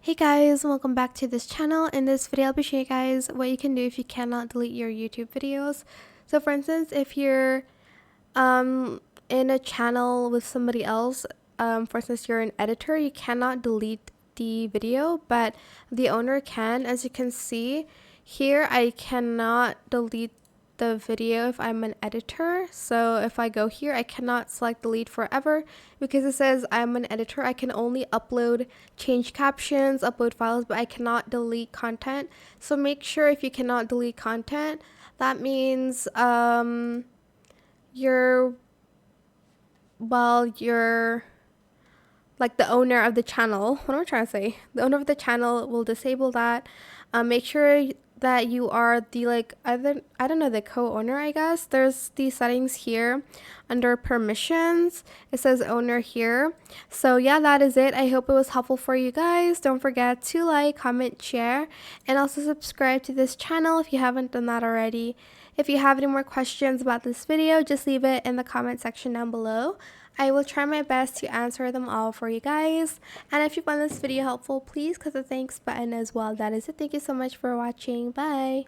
Hey guys, welcome back to this channel. In this video, I'll be showing you guys what you can do if you cannot delete your YouTube videos. So for instance, if you're in a channel with somebody else, for instance, you're an editor, you cannot delete the video, but the owner can. As you can see here, I cannot delete the video if I'm an editor. So if I go here, I cannot select delete forever because it says I'm an editor. I can only upload, change captions, upload files, but I cannot delete content. So make sure if you cannot delete content, that means you're like the owner of the channel. What am I trying to say? The owner of the channel will disable that. Make sure that you are the I don't know, the co-owner, I guess. There's these settings here under permissions. It says owner here. So yeah, that is it. I hope it was helpful for you guys. Don't forget to like, comment, share, and also subscribe to this channel if you haven't done that already. If you have any more questions about this video, just leave it in the comment section down below. I will try my best to answer them all for you guys. And if you found this video helpful, please click the thanks button as well. That is it. Thank you so much for watching. Bye.